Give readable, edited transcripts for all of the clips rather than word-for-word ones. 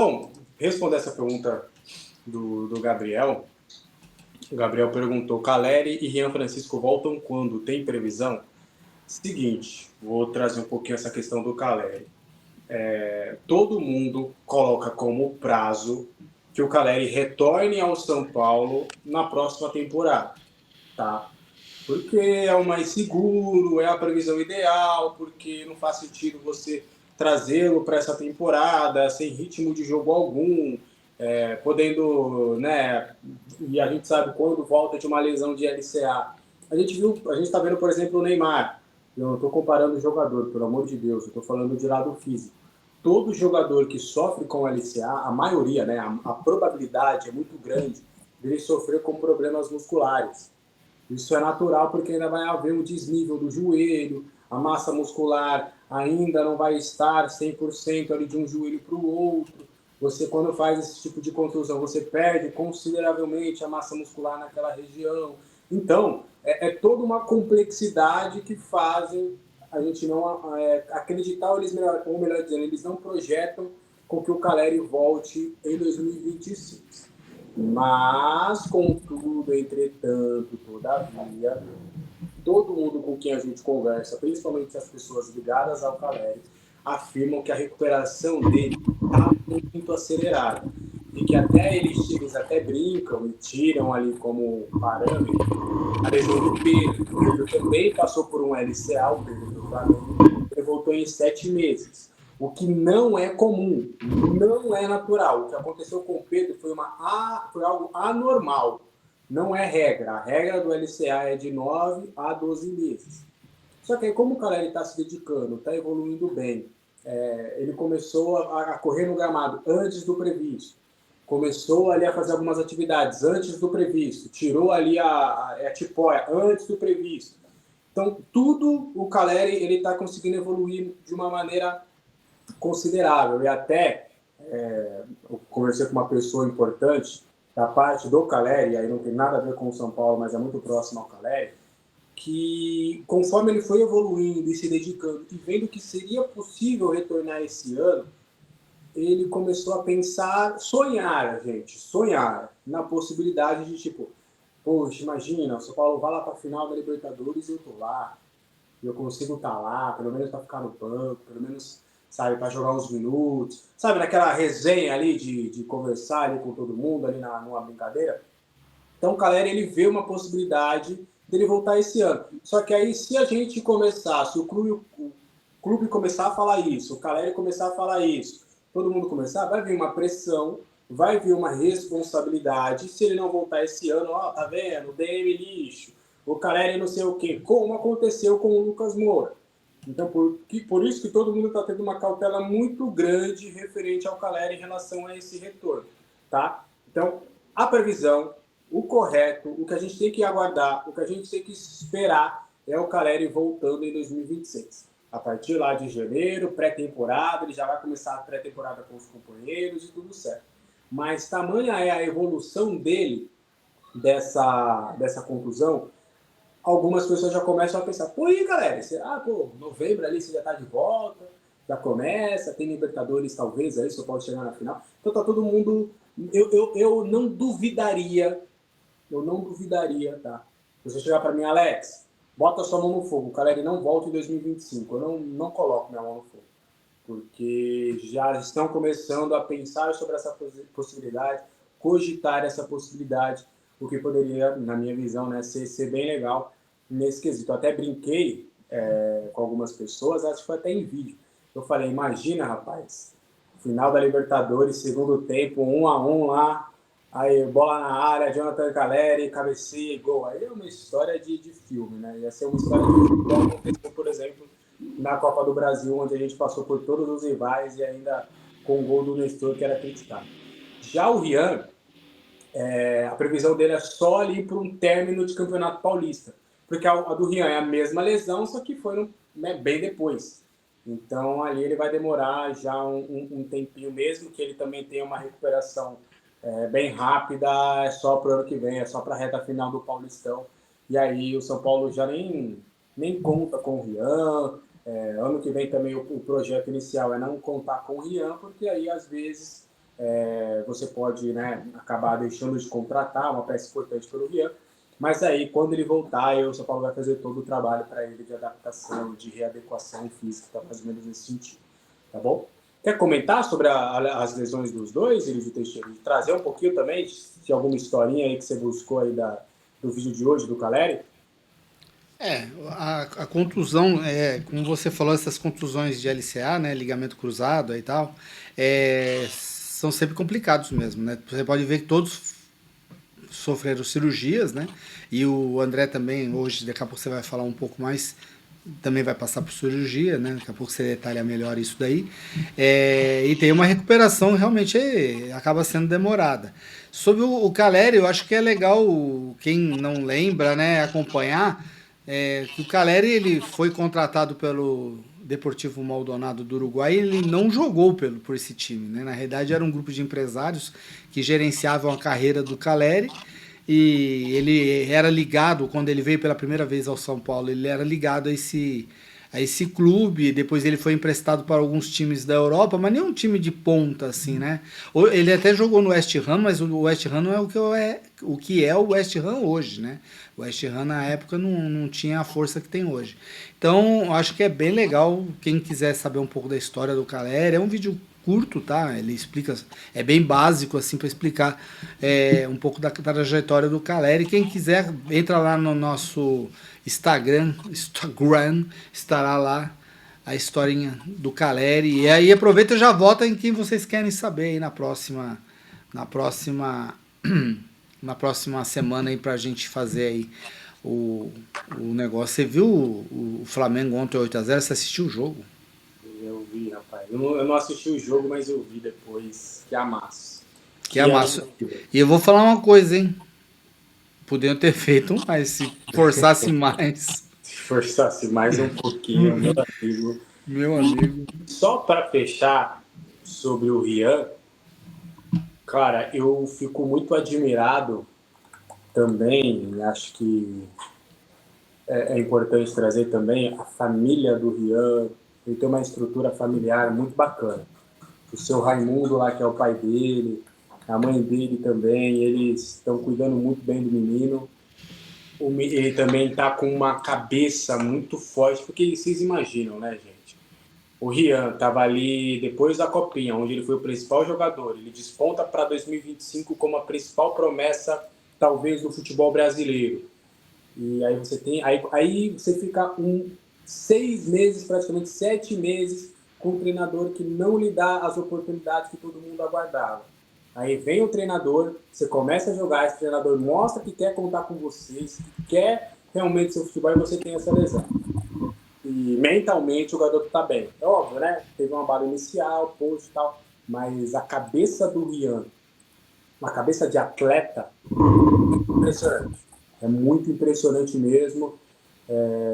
Bom, responder essa pergunta do Gabriel. O Gabriel perguntou: Caleri e Rian Francisco voltam quando? Tem previsão? Seguinte, vou trazer um pouquinho essa questão do Caleri. Todo mundo coloca como prazo que o Caleri retorne ao São Paulo na próxima temporada, tá? Porque é o mais seguro, é a previsão ideal, porque não faz sentido você trazê-lo para essa temporada sem ritmo de jogo algum, podendo, né? E a gente sabe quando volta de uma lesão de LCA. A gente está vendo, por exemplo, o Neymar. Eu não estou comparando o jogador, pelo amor de Deus, eu estou falando de lado físico. Todo jogador que sofre com LCA, a maioria, né, a probabilidade é muito grande dele sofrer com problemas musculares. Isso é natural porque ainda vai haver um desnível do joelho, a massa muscular ainda não vai estar 100% ali de um joelho para o outro. Você, quando faz esse tipo de contusão, você perde consideravelmente a massa muscular naquela região. Então, é toda uma complexidade que fazem a gente não acreditar, ou melhor dizendo, eles não projetam com que o Caleri volte em 2025. Mas, contudo, entretanto, todavia, todo mundo com quem a gente conversa, principalmente as pessoas ligadas ao Caleri, afirmam que a recuperação dele está muito acelerada. E que até eles até brincam e tiram ali como parâmetro a lesão do Pedro. O Pedro também passou por um LCA, o Pedro do Flamengo, ele voltou em 7 meses. O que não é comum, não é natural. O que aconteceu com o Pedro foi algo anormal. Não é regra. A regra do LCA é de 9 a 12 meses. Só que aí, como o cara está se dedicando, está evoluindo bem, ele começou a correr no gramado antes do previsto, começou ali a fazer algumas atividades antes do previsto, tirou ali a tipóia antes do previsto. Então, tudo o Caleri ele está conseguindo evoluir de uma maneira considerável. E até eu conversei com uma pessoa importante da parte do Caleri, aí não tem nada a ver com o São Paulo, mas é muito próximo ao Caleri, que conforme ele foi evoluindo e se dedicando e vendo que seria possível retornar esse ano, ele começou a pensar, sonhar na possibilidade de tipo, poxa, imagina, o São Paulo vai lá para a final da Libertadores e eu tô lá, eu consigo estar lá, pelo menos para ficar no banco, pelo menos, sabe, para jogar uns minutos, sabe, naquela resenha ali de conversar ali com todo mundo, ali numa brincadeira. Então o Caleri, ele vê uma possibilidade dele voltar esse ano. Só que aí, se a gente começar, se o clube começar a falar isso, o Caleri começar a falar isso, todo mundo começar, vai vir uma pressão, vai vir uma responsabilidade. Se ele não voltar esse ano, ó, tá vendo? O DM lixo, o Caleri não sei o quê, como aconteceu com o Lucas Moura. Então, por isso que todo mundo está tendo uma cautela muito grande referente ao Caleri em relação a esse retorno, tá? Então, a previsão, o correto, o que a gente tem que aguardar, o que a gente tem que esperar é o Caleri voltando em 2026. A partir lá de janeiro, pré-temporada, ele já vai começar a pré-temporada com os companheiros e tudo certo. Mas tamanha é a evolução dele dessa contusão, algumas pessoas já começam a pensar, pô, e galera, novembro ali você já tá de volta, já começa, tem Libertadores talvez, aí só pode chegar na final. Então tá todo mundo. Eu não duvidaria, tá? Se você chegar para mim, Alex, bota sua mão no fogo, o Caleri não volta em 2025. Eu não coloco minha mão no fogo. Porque já estão começando a pensar sobre essa possibilidade, cogitar essa possibilidade, o que poderia, na minha visão, né, ser bem legal nesse quesito. Eu até brinquei com algumas pessoas, acho que foi até em vídeo. Eu falei, imagina, rapaz, final da Libertadores, segundo tempo, 1-1 lá, aí bola na área, Jonathan Caleri, cabeceia e gol. Aí é uma história de filme, né? Ia ser uma história de filme, igual aconteceu, por exemplo, na Copa do Brasil, onde a gente passou por todos os rivais e ainda com o gol do Nestor, que era criticado. Já o Rian, a previsão dele é só ali para um término de Campeonato Paulista. Porque a do Rian é a mesma lesão, só que foi bem depois. Então ali ele vai demorar já um tempinho, mesmo que ele também tenha uma recuperação bem rápida, é só para o ano que vem, é só para a reta final do Paulistão. E aí o São Paulo já nem conta com o Rian. Ano que vem também o projeto inicial é não contar com o Rian, porque aí às vezes você pode, né, acabar deixando de contratar uma peça importante pelo Rian, mas aí quando ele voltar, o São Paulo vai fazer todo o trabalho para ele de adaptação, de readequação física, tá mais ou menos nesse sentido, tá bom? Quer comentar sobre as lesões dos dois, Elísio Teixeira? Trazer um pouquinho também de alguma historinha aí que você buscou aí do vídeo de hoje, do Caleri? A contusão, como você falou, essas contusões de LCA, né, ligamento cruzado e tal, são sempre complicados mesmo, né? Você pode ver que todos sofreram cirurgias, né? E o André também, hoje, daqui a pouco você vai falar um pouco mais, também vai passar por cirurgia, né? Daqui a pouco você detalha melhor isso daí. E tem uma recuperação realmente acaba sendo demorada. Sobre o Caleri, eu acho que é legal quem não lembra, né, acompanhar que o Caleri ele foi contratado pelo Deportivo Maldonado do Uruguai e ele não jogou por esse time, né? Na realidade era um grupo de empresários que gerenciavam a carreira do Caleri e ele era ligado, quando ele veio pela primeira vez ao São Paulo, ele era ligado a esse clube, depois ele foi emprestado para alguns times da Europa, mas nenhum time de ponta, assim, né? Ele até jogou no West Ham, mas o West Ham não é o que é o West Ham hoje, né? O West Ham na época não tinha a força que tem hoje. Então, acho que é bem legal, quem quiser saber um pouco da história do Caleri, é um vídeo curto, tá? Ele explica, é bem básico assim para explicar um pouco da trajetória do Caleri. Quem quiser entra lá no nosso Instagram estará lá a historinha do Caleri. E aí aproveita e já vota em quem vocês querem saber aí na próxima na próxima semana aí pra gente fazer aí o, o negócio. Você viu o Flamengo ontem 8-0? Você assistiu o jogo? Eu vi, rapaz. Eu não assisti o jogo, mas eu vi depois. Que amasso. Que Que amasso. aventura. E eu vou falar uma coisa, hein? Podiam ter feito mais, se forçasse mais. Se forçasse mais um pouquinho, meu amigo. Meu E amigo. só para fechar sobre o Rian, cara, eu fico muito admirado também, acho que é importante trazer também a família do Rian. Ele tem uma estrutura familiar muito bacana. O seu Raimundo lá, que é o pai dele, a mãe dele também, eles estão cuidando muito bem do menino. Ele também está com uma cabeça muito forte, porque vocês imaginam, né, gente? O Rian estava ali depois da Copinha, onde ele foi o principal jogador. Ele desponta para 2025 como a principal promessa, talvez, do futebol brasileiro. E aí você tem. Aí você fica 6 meses, praticamente 7 meses, com um treinador que não lhe dá as oportunidades que todo mundo aguardava. Aí vem o treinador, você começa a jogar, esse treinador mostra que quer contar com vocês, que quer realmente seu futebol e você tem essa lesão. E mentalmente o garoto tá bem. É óbvio, né? Teve uma bala inicial, post e tal, mas a cabeça do Rian, uma cabeça de atleta, impressionante. É muito impressionante mesmo.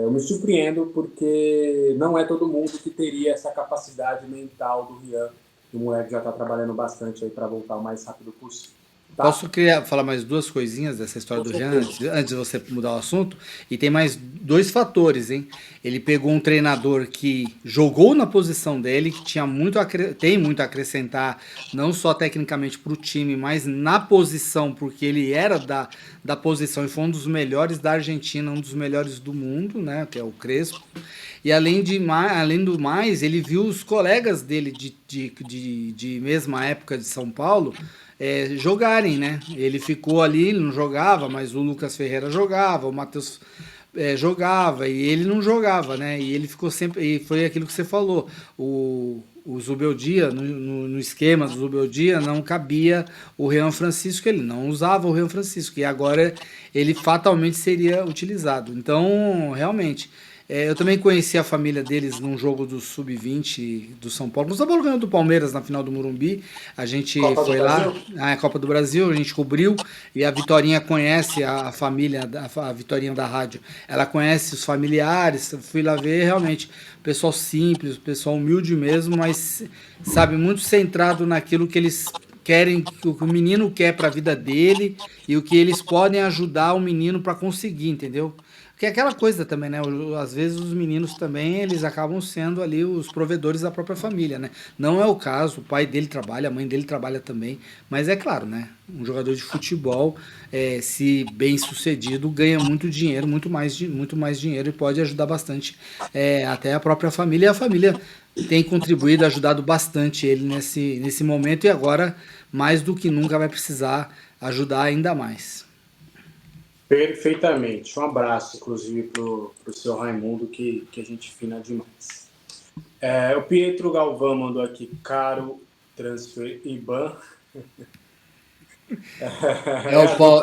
Eu me surpreendo porque não é todo mundo que teria essa capacidade mental do Rian. O moleque já está trabalhando bastante aí para voltar o mais rápido possível. Tá? Posso criar, falar mais duas coisinhas dessa história Com do Jean certeza. antes de você mudar o assunto? E tem mais dois fatores, hein? Ele pegou um treinador que jogou na posição dele, que tem muito a acrescentar, não só tecnicamente para o time, mas na posição, porque ele era da posição e foi um dos melhores da Argentina, um dos melhores do mundo, né? Que é o Crespo. E além do mais, ele viu os colegas dele de mesma época de São Paulo jogarem, né? Ele ficou ali, ele não jogava, mas o Lucas Ferreira jogava, o Matheus jogava e ele não jogava, né? E ele ficou sempre. E foi aquilo que você falou. O Zubeldia, no esquema do Zubeldia, não cabia o Renan Francisco, ele não usava o Renan Francisco, e agora ele fatalmente seria utilizado. Então, realmente. Eu também conheci a família deles num jogo do Sub-20 do São Paulo. O São Paulo ganhou do Palmeiras na final do Morumbi. A gente Copa do foi lá, Brasil? na Copa do Brasil, a gente cobriu. E a Vitorinha conhece a família, a Vitorinha da rádio. Ela conhece os familiares. Fui lá ver, realmente, pessoal simples, pessoal humilde mesmo, mas, sabe, muito centrado naquilo que eles querem, que o menino quer para a vida dele e o que eles podem ajudar o menino para conseguir, entendeu? Porque é aquela coisa também, né? Às vezes os meninos também, eles acabam sendo ali os provedores da própria família, né? Não é o caso, o pai dele trabalha, a mãe dele trabalha também, mas é claro, né? Um jogador de futebol, se bem sucedido, ganha muito dinheiro, muito mais dinheiro e pode ajudar bastante até a própria família. E a família tem contribuído, ajudado bastante ele nesse momento e agora, mais do que nunca, vai precisar ajudar ainda mais. Perfeitamente. Um abraço, inclusive, pro seu Raimundo, que a gente fina demais. O Pietro Galvão mandou aqui, caro transfer IBAN. É o A Paulo,